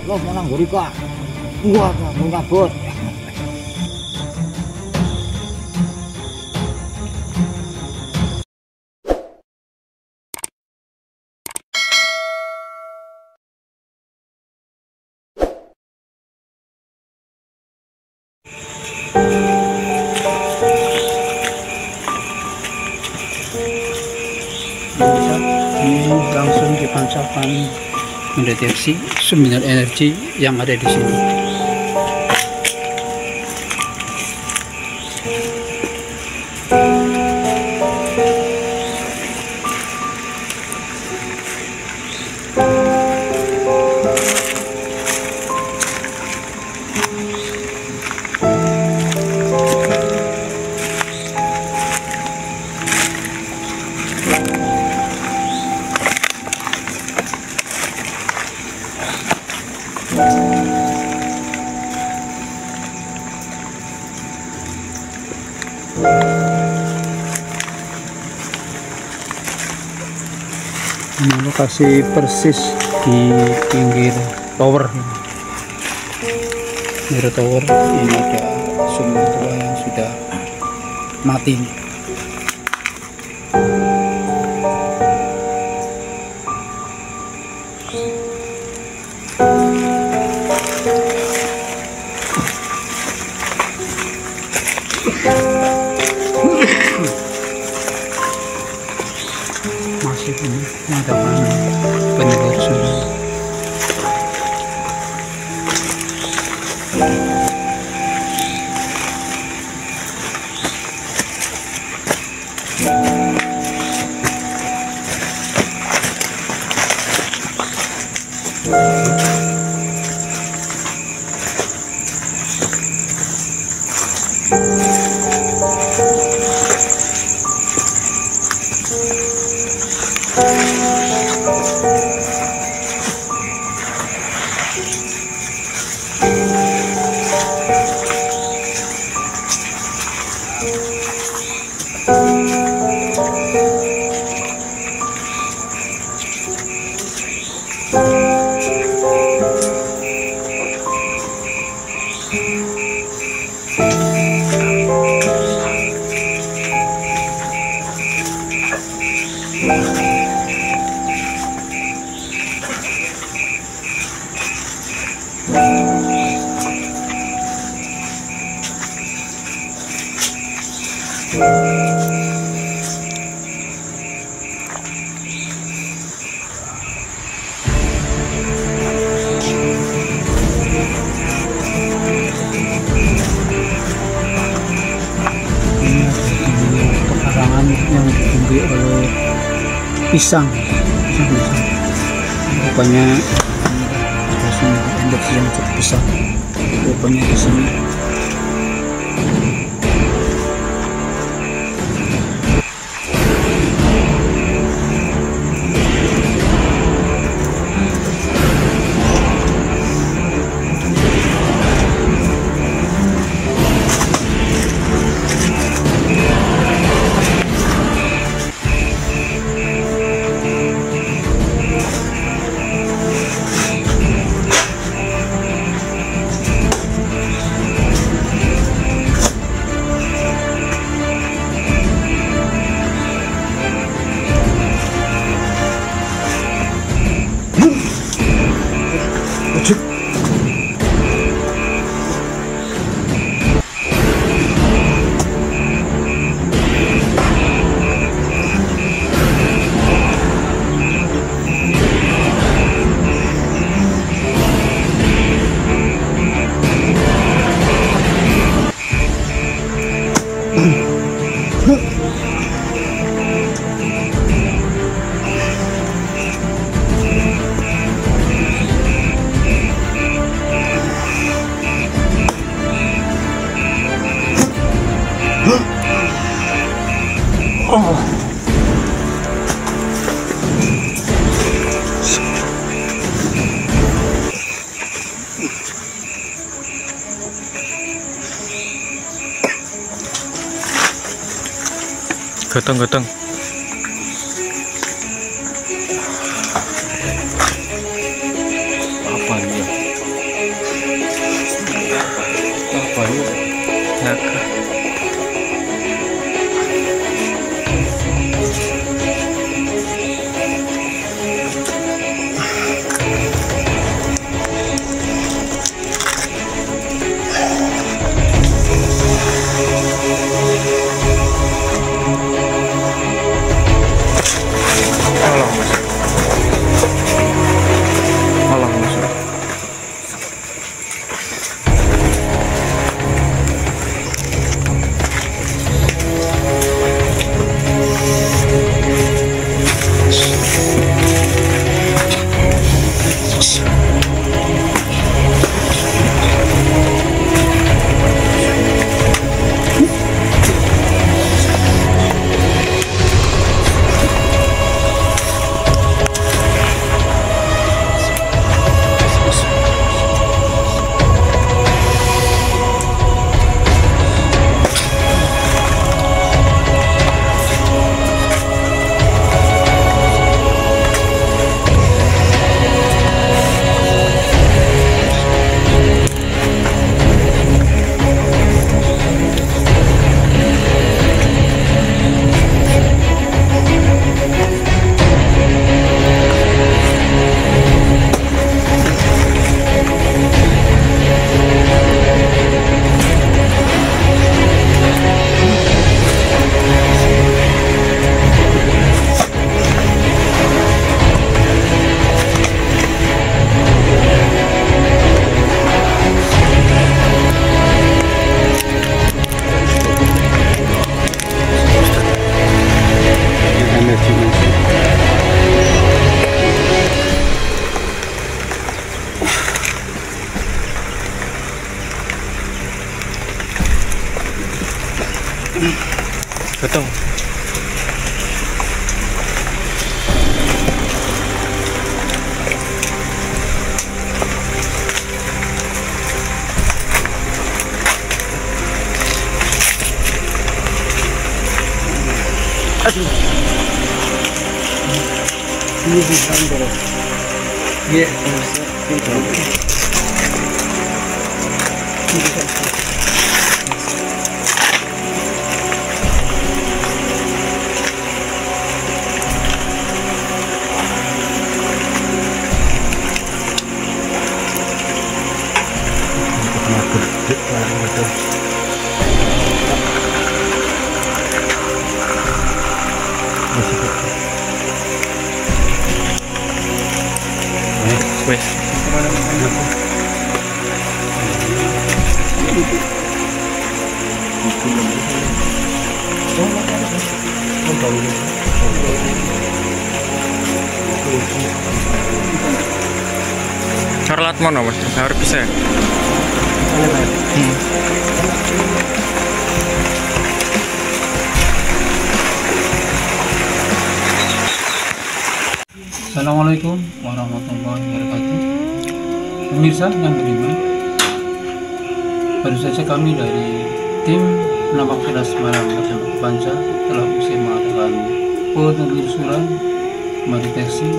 Lo mau nangguri kok? Gua mau ngabut. Ini langsung dipancarkan mendeteksi sumber energi yang ada di sini. Ini lokasi persis di pinggir tower. Mirror tower ini ada sumber tua yang sudah mati. Masih mengadakan penelusuran. Pekarangan yang ditumbuhi oleh pisang. Rupanya indeks yang cukup besar. Rupanya di sini. Gotong-gotong. Apa ini? Apa ini? Naga. Alah, Mas. Alah, Mas. Gotong. Aduh. Ini bisa terus. Iya, Wes. Charlat mana Mas? Harus bisa. Assalamualaikum warahmatullahi wabarakatuh. Pemirsa yang beriman, baru saja kami dari tim Penampang Cerdas Malam Bersama Panca telah usai melakukan penelusuran mendeteksi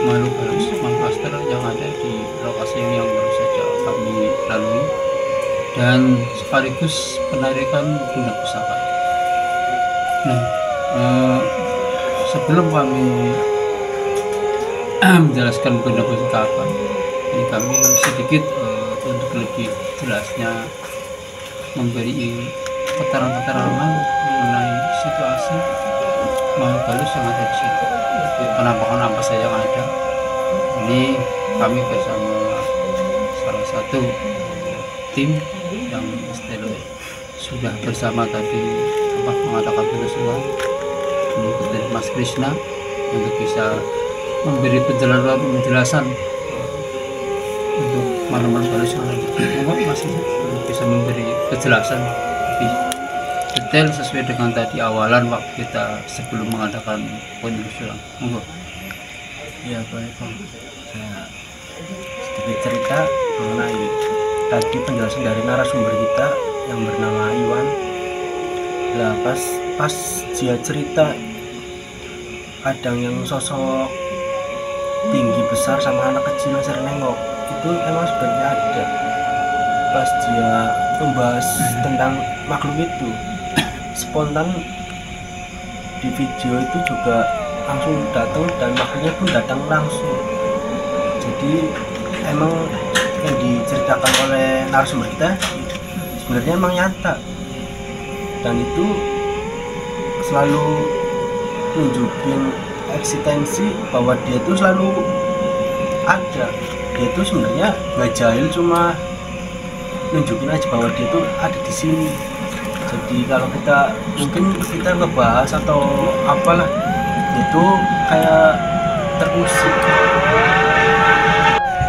makhluk halus Mangkaster yang ada di lokasi yang baru saja kami lalui, dan sekaligus penarikan guna pusaka. Nah, sebelum kami menjelaskan benda pusaka apa, ini kami sedikit untuk lebih jelasnya memberi keterangan-keterangan mengenai situasi makhluk halus yang ada di situ, penampakan apa saja yang ada. Ini kami bersama salah satu tim yang istilahnya sudah bersama tadi mengadakan penelusuran mengikuti Mas Krishna untuk bisa memberi penjelasan untuk makhluk halus yang ada. Masih bisa memberi penjelasan lebih detail sesuai dengan tadi awalan waktu kita sebelum mengadakan penelusuran. Monggo. Ya baik Bang, saya sedikit cerita mengenai tadi penjelasan dari narasumber kita yang bernama Iwan. Lah pas dia cerita kadang yang sosok tinggi besar sama anak kecil yang sering nengok itu emang sebenarnya ada. Pas dia membahas tentang makhluk itu spontan di video itu juga langsung datang dan makhluknya pun datang langsung. Jadi emang yang diceritakan oleh narasumber kita sebenarnya emang nyata, dan itu selalu nunjukin eksistensi bahwa dia itu selalu ada. Dia itu sebenarnya nggak jahil, cuma nunjukin aja bahwa dia itu ada di sini. Jadi kalau kita mungkin kita ngebahas atau apalah itu kayak terusik.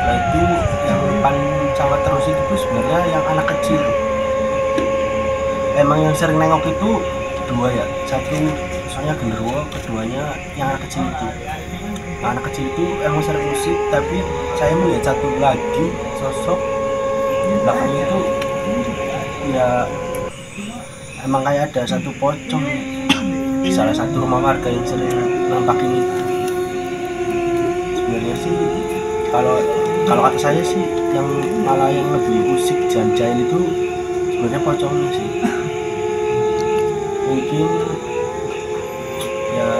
Nah itu yang paling sangat terusik itu sebenarnya yang anak kecil. Emang yang sering nengok itu dua ya, satu misalnya genderuwo, keduanya yang anak kecil itu. Nah, anak kecil itu emang sering musik, tapi saya melihat satu lagi sosok di belakangnya itu ya emang kayak ada satu pocong di salah satu rumah warga yang sering nampakin itu. Sebenarnya sih kalau kata saya sih yang malah yang lebih musik dan jahil itu sebenarnya pocongnya sih. Mungkin ya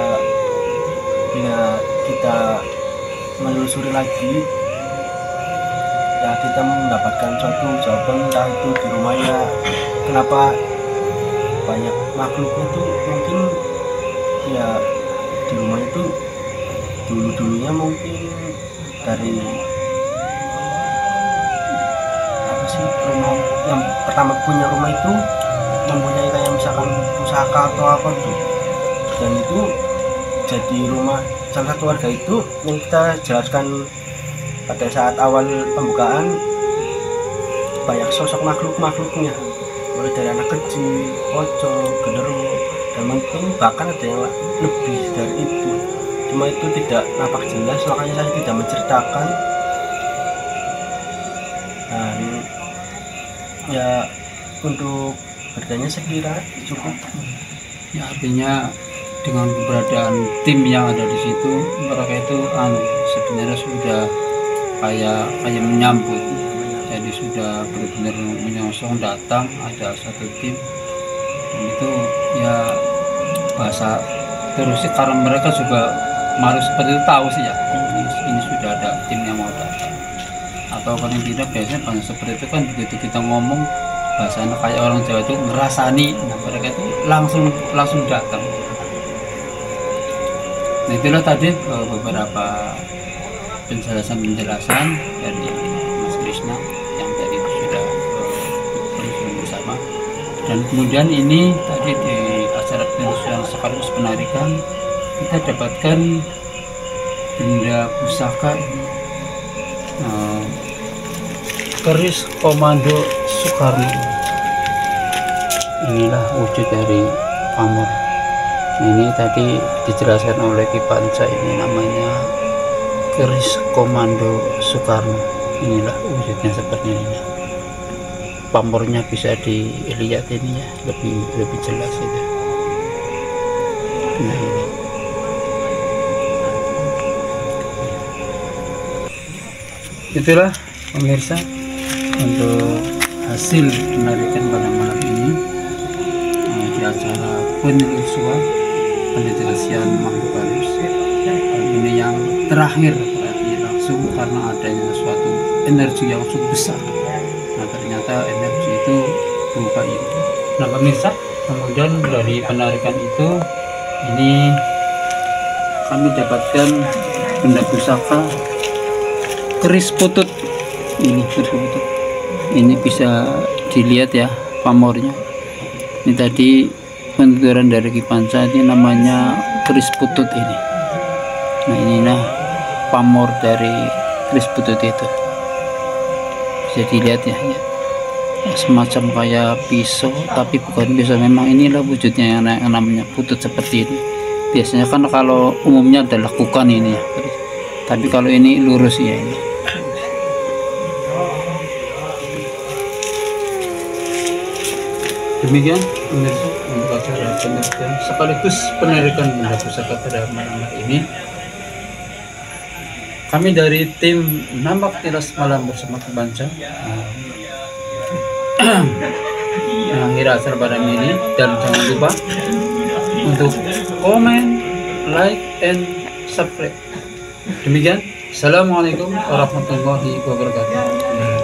bila kita menelusuri lagi ya kita mendapatkan suatu jawaban, entah itu di rumahnya kenapa banyak makhluknya tuh. Mungkin ya di rumah itu dulunya mungkin dari apa sih, rumah yang pertama punya rumah itu mempunyai kayak misalkan pusaka atau apa tuh, dan itu jadi rumah salah satu warga itu yang kita jelaskan pada saat awal pembukaan. Banyak sosok makhluknya, mulai dari anak kecil, pocong, genderuwo, dan mungkin bahkan ada yang lebih dari itu, cuma itu tidak nampak jelas, makanya saya tidak menceritakan. Dan ya untuk harganya saya kira cukup. Ya, artinya dengan keberadaan tim yang ada di situ, mereka itu sebenarnya sudah kayak menyambut. Jadi sudah benar-benar menyongsong datang ada satu tim, dan itu ya bahasa terus sih, karena mereka juga harus seperti itu tahu sih ya ini sudah ada tim yang mau datang. Atau paling tidak biasanya banyak seperti itu kan, begitu kita ngomong bahasanya kayak orang Jawa itu ngerasani, nah mereka itu langsung datang. Nah itulah tadi beberapa penjelasan dari Mas Krishna yang tadi sudah bersama. Dan kemudian ini tadi di acara penelusuran sekaligus penarikan kita dapatkan benda pusaka ini, keris Komando Soekarno. Inilah wujud dari pamor. Ini tadi dijelaskan oleh Ki Panca, ini namanya keris Komando Soekarno. Inilah wujudnya seperti ini. Pamornya bisa dilihat ini ya, lebih jelas itu. Nah ini. Itulah pemirsa untuk hasil penarikan pada malam ini di acara penelusuran penelitian makhluk halus. Ini yang terakhir, berarti langsung bisu karena adanya suatu energi yang cukup besar. Nah ternyata energi itu berupa ini. Nah pemirsa, kemudian dari penarikan itu ini kami dapatkan benda pusaka keris putut. Ini keris putut, ini bisa dilihat ya pamornya. Ini tadi penuturan dari Ki Panca, ini namanya keris putut ini. Nah inilah pamor dari keris putut itu, bisa dilihat ya, semacam kayak pisau tapi bukan pisau. Memang inilah wujudnya yang namanya putut seperti ini. Biasanya kan kalau umumnya adalah kukan ini ya, tapi kalau ini lurus ya ini. Demikian pemirsa untuk acara penarikan sekaligus penarikan benda pusaka pada malam ini. Kami dari tim Nambak Tilas Malam bersama Ki Panca mengakhiri acara pada ini, dan jangan lupa untuk komen, like, and subscribe. Demikian, assalamualaikum warahmatullahi wabarakatuh.